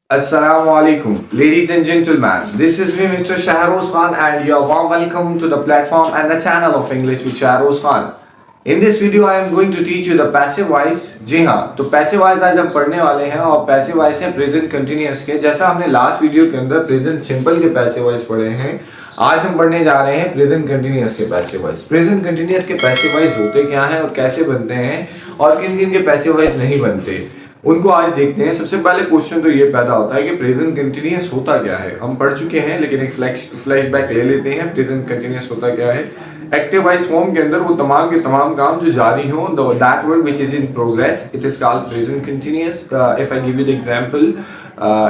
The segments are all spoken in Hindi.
Assalamualaikum, ladies and gentlemen. This is me, Mr. Shahroz Khan, and you're warm welcome to the platform and the channel of English with Shahroz Khan. In this video, I am going to teach you the passive voice. जी हाँ, तो passive voice आज हम पढ़ने वाले हैं और passive voice है present continuous के. जैसा हमने लास्ट वीडियो के अंदर present simple के passive voice पढ़े हैं, आज हम पढ़ने जा रहे हैं present continuous के passive voice. Present continuous के passive voice होते क्या हैं और कैसे बनते हैं और किन किन के passive voice नहीं बनते, उनको आज देखते हैं. सबसे पहले क्वेश्चन तो ये पैदा होता है कि प्रेजेंट कंटिन्यूअस होता क्या है. हम पढ़ चुके हैं लेकिन एक फ्लैशबैक ले लेते हैं. प्रेजेंट कंटिन्यूअस होता क्या है? एक्टिव वॉइस फॉर्म के अंदर वो तमाम के तमाम काम जो जारी हो, that work which is in progress, it is called present continuous. If I give you the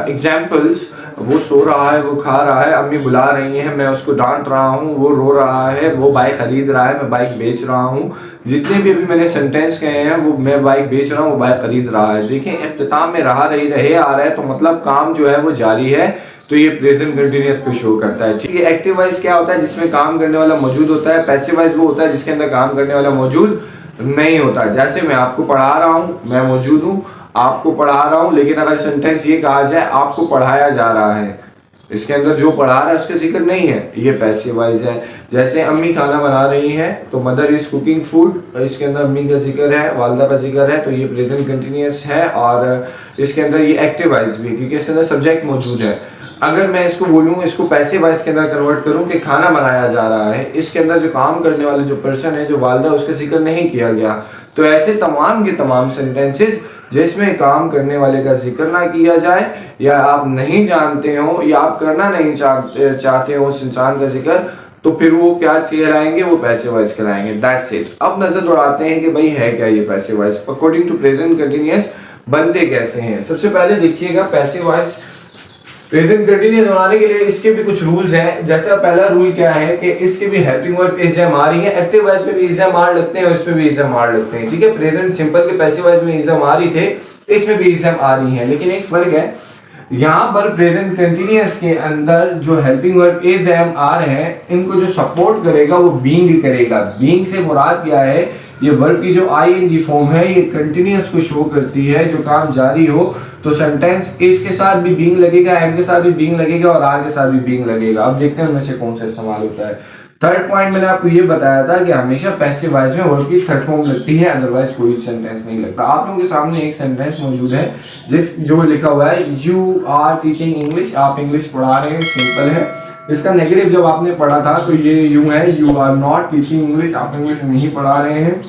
examples, वो सो रहा है, वो खा रहा है, अम्मी बुला रही हैं, मैं उसको डांट रहा हूँ, वो रो रहा है, वो बाइक खरीद रहा है, मैं बाइक बेच रहा हूँ. जितने भी अभी मैंने सेंटेंस कहे हैं, वो मैं बाइक बेच रहा हूँ, वो बाइक खरीद रहा है. देखिए इख्तिताम में रहा आ रहा है, तो मतलब काम जो है वो जारी है, तो ये प्रेजेंट कंटिन्यूअस को शो करता है. ठीक है. एक्टिव वॉइस क्या होता है? जिसमें काम करने वाला मौजूद होता है. पैसिव वॉइस वो होता है जिसके अंदर काम करने वाला मौजूद नहीं होता. जैसे मैं आपको पढ़ा रहा हूँ, मैं मौजूद हूँ, आपको पढ़ा रहा हूँ, लेकिन अगर सेंटेंस ये कहा जाए आपको पढ़ाया जा रहा है, इसके अंदर जो पढ़ा रहा है उसका जिक्र नहीं है, ये पैसिव वॉइस है. जैसे अम्मी खाना बना रही है, तो मदर इज कुकिंग फूड, इसके अंदर अम्मी का जिक्र है, वालदा का जिक्र है, तो ये प्रेजेंट कंटिन्यूअस है. और इसके अंदर ये एक्टिव वॉइस भी, क्योंकि इसके अंदर सब्जेक्ट मौजूद है. अगर मैं इसको बोलूँ, इसको पैसिव वॉइस के अंदर कन्वर्ट करूँ कि खाना बनाया जा रहा है, इसके अंदर जो काम करने वाले जो पर्सन है, जो वालदा, उसका जिक्र नहीं किया गया. तो ऐसे तमाम के तमाम सेंटेंसेस जिसमें काम करने वाले का जिक्र ना किया जाए, या आप नहीं जानते हो, या आप करना नहीं चाहते हो उस इंसान का जिक्र, तो फिर वो क्या कहलाएंगे? वो पैसिव वॉइस कहलाएंगे. That's it. अब नजर दौड़ाते हैं कि भाई है क्या ये passive voice. According to present continuous बनते कैसे हैं. सबसे पहले देखिएगा, पैसिव वॉइस प्रेजेंट कंटिन्यूअस बनाने के लिए इसके भी कुछ रूल्स हैं. जैसा पहला रूल क्या है कि इसके भी हेल्पिंग वर्ब इज एम आ रही है. एक्टिव वॉइस में भी इज एम आर लगते हैं और इसमें भी इज एम आर लगते हैं. ठीक है. प्रेजेंट सिंपल के पैसिव वॉइस में इज एम आ रही थे, इसमें भी इज एम आ रही है, लेकिन एक फर्क है. यहाँ पर प्रेजेंट कंटिन्यूअस के अंदर जो helping verb is am are है, इनको जो सपोर्ट करेगा वो बीइंग करेगा. बीइंग से मुराद क्या है? ये वर्ब की जो आईएनजी फॉर्म है, ये कंटिन्यूअस को शो करती है, जो काम जारी हो, तो सेंटेंस इस के साथ भी बीइंग लगेगा, एम के साथ भी बीइंग लगेगा और आर के साथ भी बीइंग लगेगा. अब देखते हैं उनमें से कौन सा इस्तेमाल होता है. थर्ड पॉइंट मैंने आपको ये बताया था कि हमेशा पैसिव वॉइस में वर्ब की थर्ड फॉर्म लगती है, अदरवाइज कोई सेंटेंस नहीं लगता. आप लोगों के सामने एक सेंटेंस मौजूद है जो लिखा हुआ है, यू आर टीचिंग इंग्लिश. आप इंग्लिश पढ़ा रहे हैं, सिंपल है. इसका नेगेटिव जब आपने पढ़ा था तो ये यूं है, you are not teaching English. आप इंग्लिश नहीं पढ़ा रहे हैं.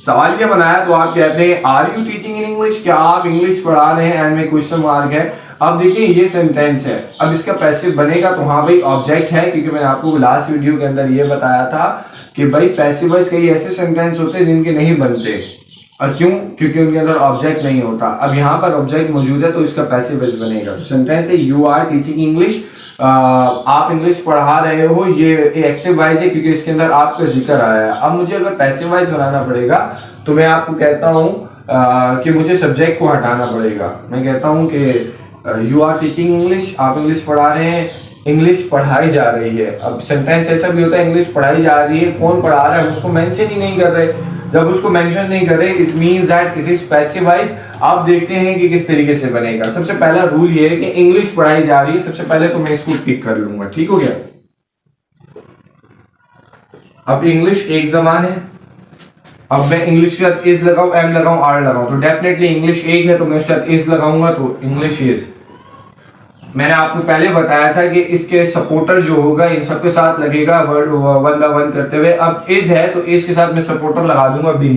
सवाल ये बनाया तो आप कहते हैं are you teaching in English, क्या आप इंग्लिश पढ़ा रहे हैं, एंड में क्वेश्चन मार्क है. अब देखिए ये सेंटेंस है. अब इसका पैसिव बनेगा तो हाँ भाई ऑब्जेक्ट है, क्योंकि मैंने आपको लास्ट वीडियो के अंदर ये बताया था कि भाई पैसिव वॉइस कई ऐसे सेंटेंस होते हैं जिनके नहीं बनते. और क्यों? क्योंकि उनके अंदर ऑब्जेक्ट नहीं होता. अब यहाँ पर ऑब्जेक्ट मौजूद है तो इसका पैसिव वॉइस बनेगा. तो सेंटेंस है यू आर टीचिंग इंग्लिश, आप इंग्लिश पढ़ा रहे हो, ये एक्टिव वॉइस है क्योंकि इसके अंदर आपका जिक्र आया है. अब मुझे अगर पैसिव वॉइस बनाना पड़ेगा तो मैं आपको कहता हूँ कि मुझे सब्जेक्ट को हटाना पड़ेगा. मैं कहता हूँ कि यू आर टीचिंग इंग्लिश, आप इंग्लिश पढ़ा रहे हैं, इंग्लिश पढ़ाई जा रही है. अब सेंटेंस ऐसा भी होता है इंग्लिश पढ़ाई जा रही है, कौन पढ़ा रहा है उसको मेंशन ही नहीं कर रहे. जब उसको मेंशन नहीं कर रहे, it means that it is passive voice. आप देखते हैं कि किस तरीके से बनेगा. सबसे पहला रूल ये है कि इंग्लिश पढ़ाई जा रही है. सबसे पहले तो मैं इसको टिक कर लूंगा. ठीक हो गया. अब इंग्लिश एक जबान है. अब मैं इंग्लिश के साथ इज लगाऊं, एम लगाऊं, आर लगाऊं, तो डेफिनेटली इंग्लिश एक है तो मैं उसके साथ इज लगाऊंगा, तो इंग्लिश इज. मैंने आपको पहले बताया था कि इसके सपोर्टर जो होगा इन सबके साथ लगेगा वर्ड वन बाय वन करते हुए. अब इज है तो इज के साथ मैं सपोर्टर लगा दूंगा बी.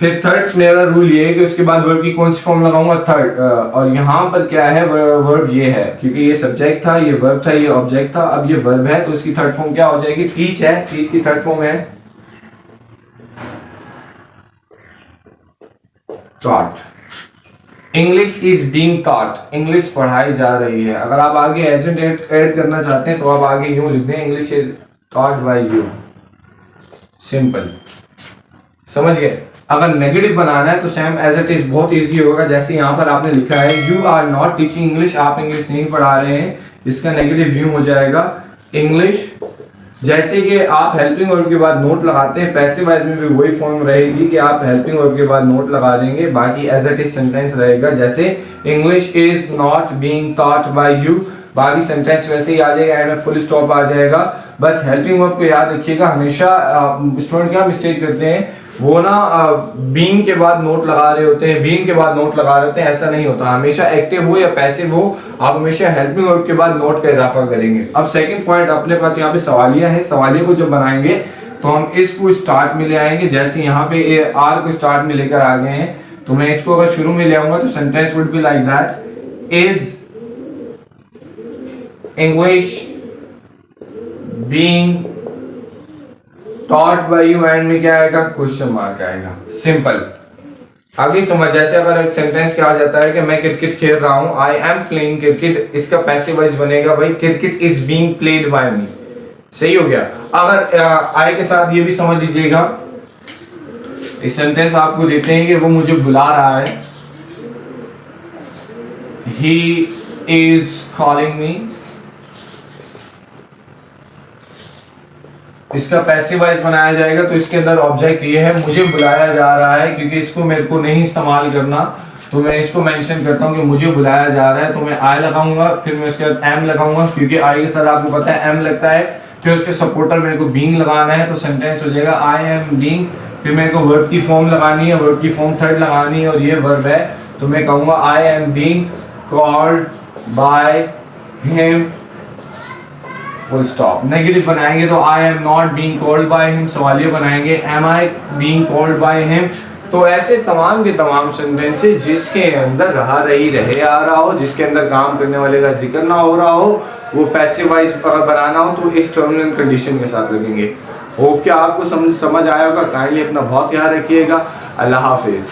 फिर थर्ड मेरा रूल ये है कि उसके बाद वर्ब की कौन सी फॉर्म लगाऊंगा? थर्ड. और यहाँ पर क्या है? वर्ब ये है, क्योंकि ये सब्जेक्ट था, ये वर्ब था, ये ऑब्जेक्ट था. अब ये वर्ब है तो इसकी थर्ड फॉर्म क्या हो जाएगी? टीच है. टीच की थर्ड फॉर्म है taught. English is being taught. English पढ़ाई जा रही है. अगर आप आगे एजेंट ऐड करना चाहते हैं तो आप आगे यूं लिख दें, English is taught by you. Simple. समझ गए. अगर नेगेटिव बनाना है तो सेम एज इट इज बहुत इजी होगा. जैसे यहाँ पर आपने लिखा है you are not teaching English, आप इंग्लिश नहीं पढ़ा रहे हैं, इसका नेगेटिव यूं हो जाएगा इंग्लिश जैसे कि आप हेल्पिंग वर्ब के बाद नोट लगाते हैं, पैसिव वॉइस में भी वही फॉर्म रहेगी कि आप हेल्पिंग वर्ब के बाद नोट लगा देंगे, बाकी एज इट इज सेंटेंस रहेगा। जैसे English is not being taught by you, बाकी सेंटेंस वैसे ही आ जाएगा, एंड में फुल स्टॉप आ जाएगा। बस हेल्पिंग वर्ब को याद रखिएगा, हमेशा स्टूडेंट क्या मिस्टेक करते हैं, वो ना बीइंग के बाद नोट लगा रहे होते हैं, बीइंग के बाद नोट लगा रहे होते हैं, ऐसा नहीं होता। हमेशा एक्टिव हो या पैसिव हो, आप हमेशा हेल्पिंग वर्ब के बाद नोट का इजाफा करेंगे। अब सेकंड पॉइंट अपने पास यहाँ पे सवालिया है, सवालिया को जब बनाएंगे तो हम इसको स्टार्ट में ले आएंगे। जैसे यहाँ पे आर को स्टार्ट में लेकर आ गए हैं, तो मैं इसको अगर शुरू में ले आऊंगा तो sentence would be like that, is English being taught by you, and में क्या आएगा, क्वेश्चन मार्क आएगा। सिंपल, आगे समझ। जैसे अगर एक सेंटेंस क्या आ जाता है कि मैं क्रिकेट खेल रहा हूं, आई एम प्लेइंग क्रिकेट, इसका पैसिव वॉइस बनेगा भाई cricket is being played by me. सही हो गया। अगर आई के साथ ये भी समझ लीजिएगा, इस सेंटेंस आपको देते हैं कि वो मुझे बुला रहा है, ही इज कॉलिंग मी, इसका पैसिव वॉइस बनाया जाएगा। तो इसके अंदर ऑब्जेक्ट ये है, मुझे बुलाया जा रहा है, क्योंकि इसको मेरे को नहीं इस्तेमाल करना, तो मैं इसको मेंशन करता हूँ कि मुझे बुलाया जा रहा है, तो मैं आई लगाऊंगा, फिर मैं उसके बाद एम लगाऊंगा, क्योंकि आई के साथ आपको पता है एम लगता है, फिर उसके सपोर्टर मेरे को बीइंग लगाना है, तो सेंटेंस हो जाएगा आई एम बीइंग, फिर मेरे को वर्ब की फॉर्म लगानी है, वर्ब की फॉर्म थर्ड लगानी है, और ये वर्ब है, तो मैं कहूँगा I am being called by him, full stop. Negative बनाएंगे तो I am not being called by him, सवालिया बनाएंगे am I being called by him. तो ऐसे तमाम के तमाम सेंटेंसेस जिसके अंदर रहा रही रहे आ रहा हो, जिसके अंदर काम करने वाले का जिक्र ना हो रहा हो, वो पैसिव वॉइस अगर बनाना हो तो इस टर्म एंड कंडीशन के साथ लगेंगे। होप कि आपको समझ आया होगा। काइंडली अपना बहुत ख्याल रखिएगा। अल्लाह हाफिज।